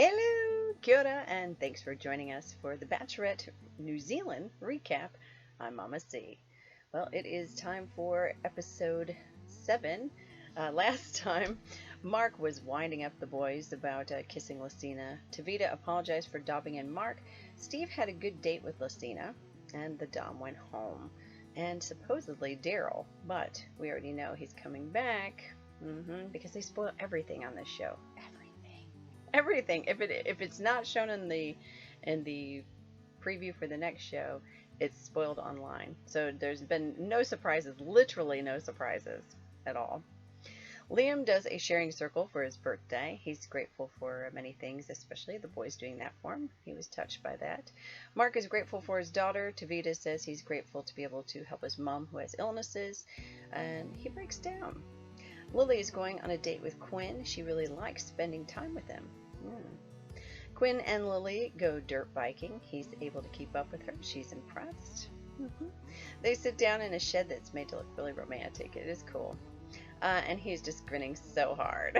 Hello, kia ora, and thanks for joining us for the Bachelorette New Zealand recap. I'm Mama C. Well, it is time for episode 7. Last time, Mark was winding up the boys about kissing Lucina. Tavita apologized for dobbing in Mark. Steve had a good date with Lucina, and the dom went home. And supposedly Daryl, but we already know he's coming back. Because they spoil everything on this show. Everything. If it's not shown in the preview for the next show, it's spoiled online. So there's been no surprises, literally no surprises at all. Liam does a sharing circle for his birthday. He's grateful for many things, especially the boys doing that for him. He was touched by that. Mark is grateful for his daughter. Tavita says he's grateful to be able to help his mom who has illnesses, and he breaks down. Lily is going on a date with Quinn. She really likes spending time with him. Quinn and Lily go dirt biking. He's able to keep up with her. She's impressed. They sit down in a shed that's made to look really romantic. It is cool. And he's just grinning so hard.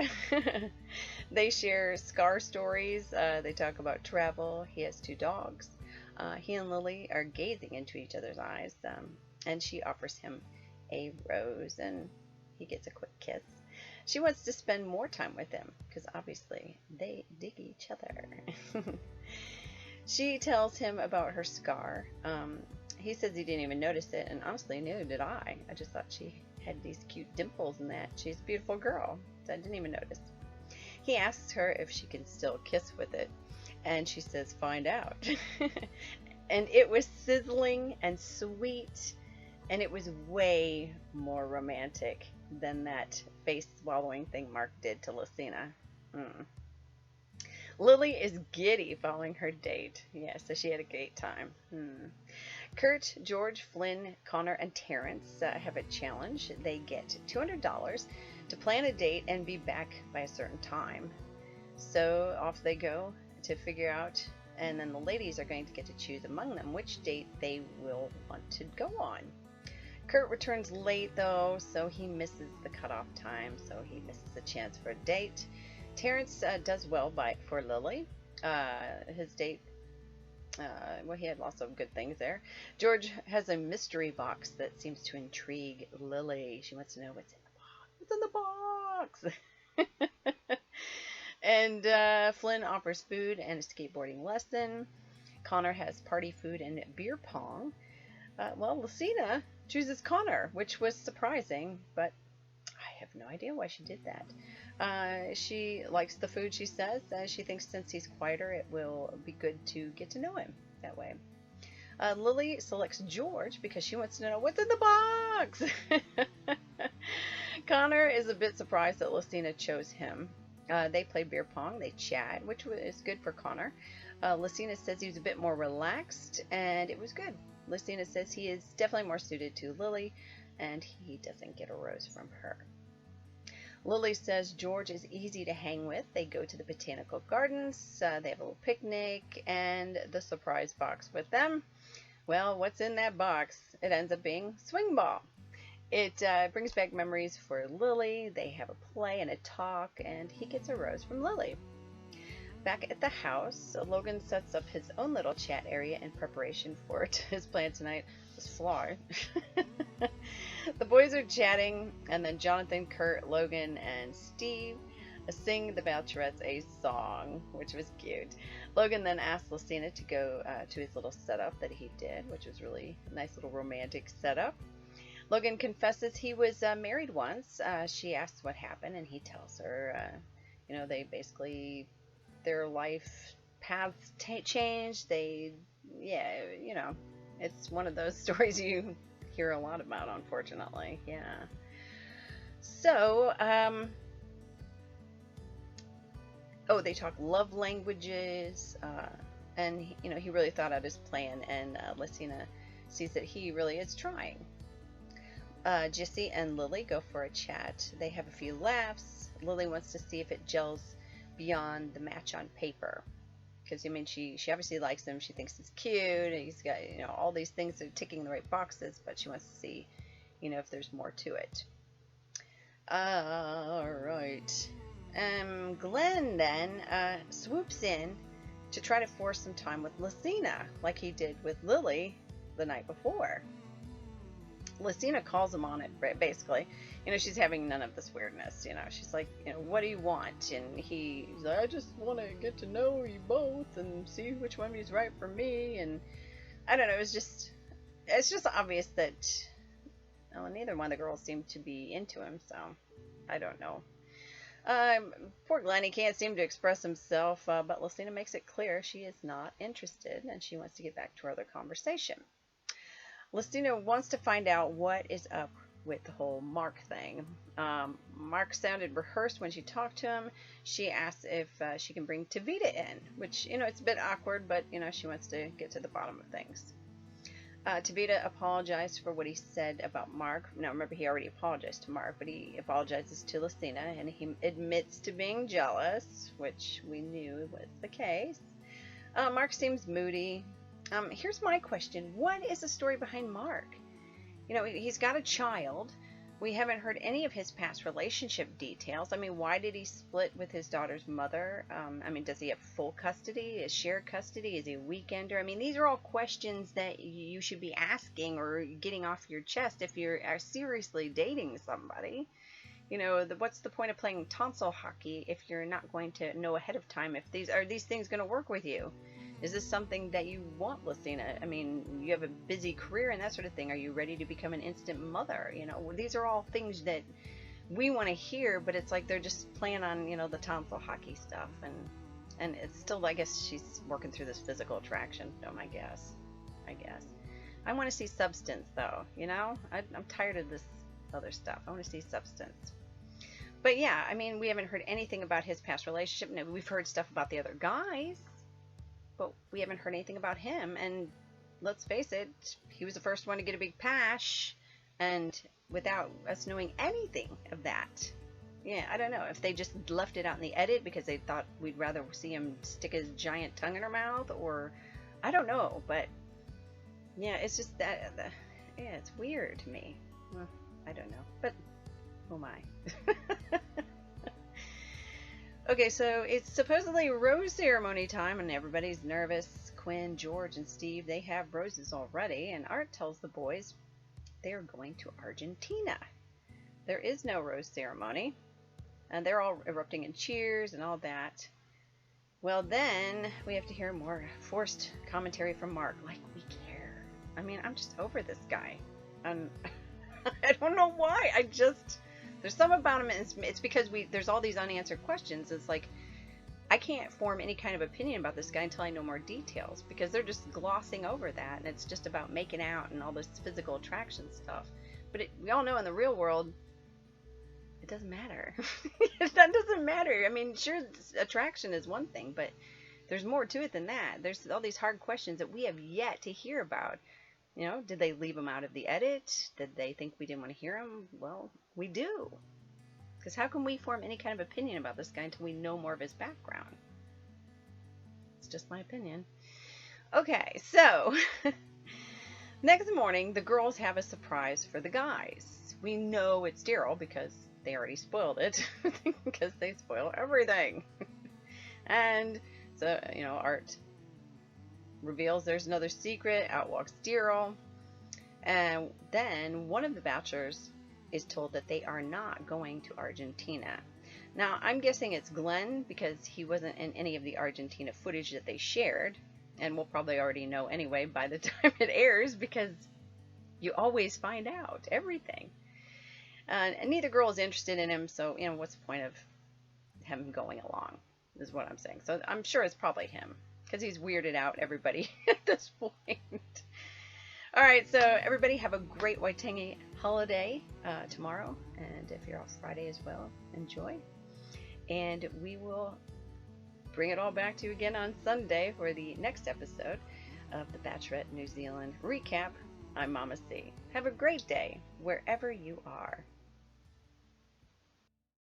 They share scar stories. They talk about travel. He has 2 dogs. He and Lily are gazing into each other's eyes. And she offers him a rose, and he gets a quick kiss. She wants to spend more time with him because obviously they dig each other. She tells him about her scar. He says he didn't even notice it, and honestly, neither did I. I just thought she had these cute dimples and that. She's a beautiful girl, so I didn't even notice. He asks her if she can still kiss with it, and she says, find out. And it was sizzling and sweet, and it was way more romantic than that face swallowing thing Mark did to Lucina. Lily is giddy following her date. Yeah, so she had a great time. Kurt, George, Flynn, Connor, and Terrence have a challenge. They get $200 to plan a date and be back by a certain time. So off they go to figure out, and then the ladies are going to get to choose among them which date they will want to go on. Kurt returns late, though, so he misses the cutoff time, so he misses a chance for a date. Terrence does well for Lily. His date, well, he had lots of good things there. George has a mystery box that seems to intrigue Lily. She wants to know what's in the box. And Flynn offers food and a skateboarding lesson. Connor has party food and beer pong. Well, Lucina chooses Connor, which was surprising, but I have no idea why she did that. She likes the food, she says. She thinks since he's quieter, it will be good to get to know him that way. Lily selects George because she wants to know what's in the box. Connor is a bit surprised that Lucina chose him. They play beer pong, they chat, which is good for Connor. Lucina says he was a bit more relaxed, and it was good. Lucina says he is definitely more suited to Lily, and he doesn't get a rose from her. Lily says George is easy to hang with. They go to the Botanical Gardens, they have a little picnic, and the surprise box with them. Well, what's in that box? It ends up being swing ball. It brings back memories for Lily. They have a play and a talk, and he gets a rose from Lily. Back at the house, Logan sets up his own little chat area in preparation for his plan tonight was flawed. The boys are chatting, and then Jonathan, Kurt, Logan, and Steve sing the Bachelorette's a song, which was cute. Logan then asked Lucina to go to his little setup that he did, which was really a nice little romantic setup. Logan confesses he was married once. She asks what happened, and he tells her, they basically, their life paths changed. It's one of those stories you hear a lot about, unfortunately. Yeah. So, they talk love languages, and he really thought out his plan, and Lucina sees that he really is trying. Jessie and Lily go for a chat. They have a few laughs. Lily wants to see if it gels beyond the match on paper, because she obviously likes him. She thinks he's cute. He's got all these things that are ticking the right boxes, but she wants to see if there's more to it. All right. Glenn then swoops in to try to force some time with Lucina, like he did with Lily the night before. Lucina calls him on it, basically. She's having none of this weirdness. She's like, what do you want? And he's like, I just want to get to know you both and see which one is right for me. And I don't know, it's just obvious that, well, neither one of the girls seem to be into him, so I don't know. Poor Glenn, he can't seem to express himself, but Lucina makes it clear she is not interested and she wants to get back to her other conversation. Lucina wants to find out what is up with the whole Mark thing. Mark sounded rehearsed when she talked to him. She asks if she can bring Tavita in, which, it's a bit awkward, but, she wants to get to the bottom of things. Tavita apologized for what he said about Mark. Now, remember, he already apologized to Mark, but he apologizes to Lucina, and he admits to being jealous, which we knew was the case. Mark seems moody. Here's my question. What is the story behind Mark? He's got a child. We haven't heard any of his past relationship details. Why did he split with his daughter's mother? Does he have full custody? Is shared custody? Is he a weekender? These are all questions that you should be asking or getting off your chest if you are seriously dating somebody. What's the point of playing tonsil hockey if you're not going to know ahead of time if these things going to work with you? Is this something that you want, Lucina? You have a busy career and that sort of thing. Are you ready to become an instant mother? These are all things that we want to hear, but it's like they're just playing on, the tonsil hockey stuff. And it's still, I guess, she's working through this physical attraction film, I guess. I want to see substance, though, I'm tired of this other stuff. I want to see substance. But yeah, we haven't heard anything about his past relationship. No, we've heard stuff about the other guys, but we haven't heard anything about him. And let's face it, he was the first one to get a big pash, and without us knowing anything of that. Yeah, I don't know if they just left it out in the edit because they thought we'd rather see him stick his giant tongue in her mouth, or I don't know. But yeah, it's just that yeah, it's weird to me. Well, I don't know, but oh my. Okay, so it's supposedly rose ceremony time, and everybody's nervous. Quinn, George, and Steve, they have roses already, and Art tells the boys they are going to Argentina. There is no rose ceremony, and they're all erupting in cheers and all that. Well, then we have to hear more forced commentary from Mark, like we care. I'm just over this guy. And I don't know why. There's some about him, and it's because there's all these unanswered questions. It's like, I can't form any kind of opinion about this guy until I know more details, because they're just glossing over that, and it's just about making out and all this physical attraction stuff. But we all know in the real world, it doesn't matter. That doesn't matter. Sure, attraction is one thing, but there's more to it than that. There's all these hard questions that we have yet to hear about. Did they leave him out of the edit? Did they think we didn't want to hear him? Well, we do. Because how can we form any kind of opinion about this guy until we know more of his background? It's just my opinion. Okay, so next morning, the girls have a surprise for the guys. We know it's Daryl because they already spoiled it, because they spoil everything. And so, Art reveals there's another secret. Out walks Daryl. And then one of the bachelors is told that they are not going to Argentina. Now, I'm guessing it's Glenn, because he wasn't in any of the Argentina footage that they shared. And we'll probably already know anyway by the time it airs, because you always find out everything. And neither girl is interested in him, so, what's the point of him going along, is what I'm saying. So I'm sure it's probably him, because he's weirded out everybody at this point. All right, so everybody have a great Waitangi holiday tomorrow, and if you're off Friday as well, enjoy. And we will bring it all back to you again on Sunday for the next episode of the Bachelorette New Zealand recap. I'm Mama C. Have a great day wherever you are.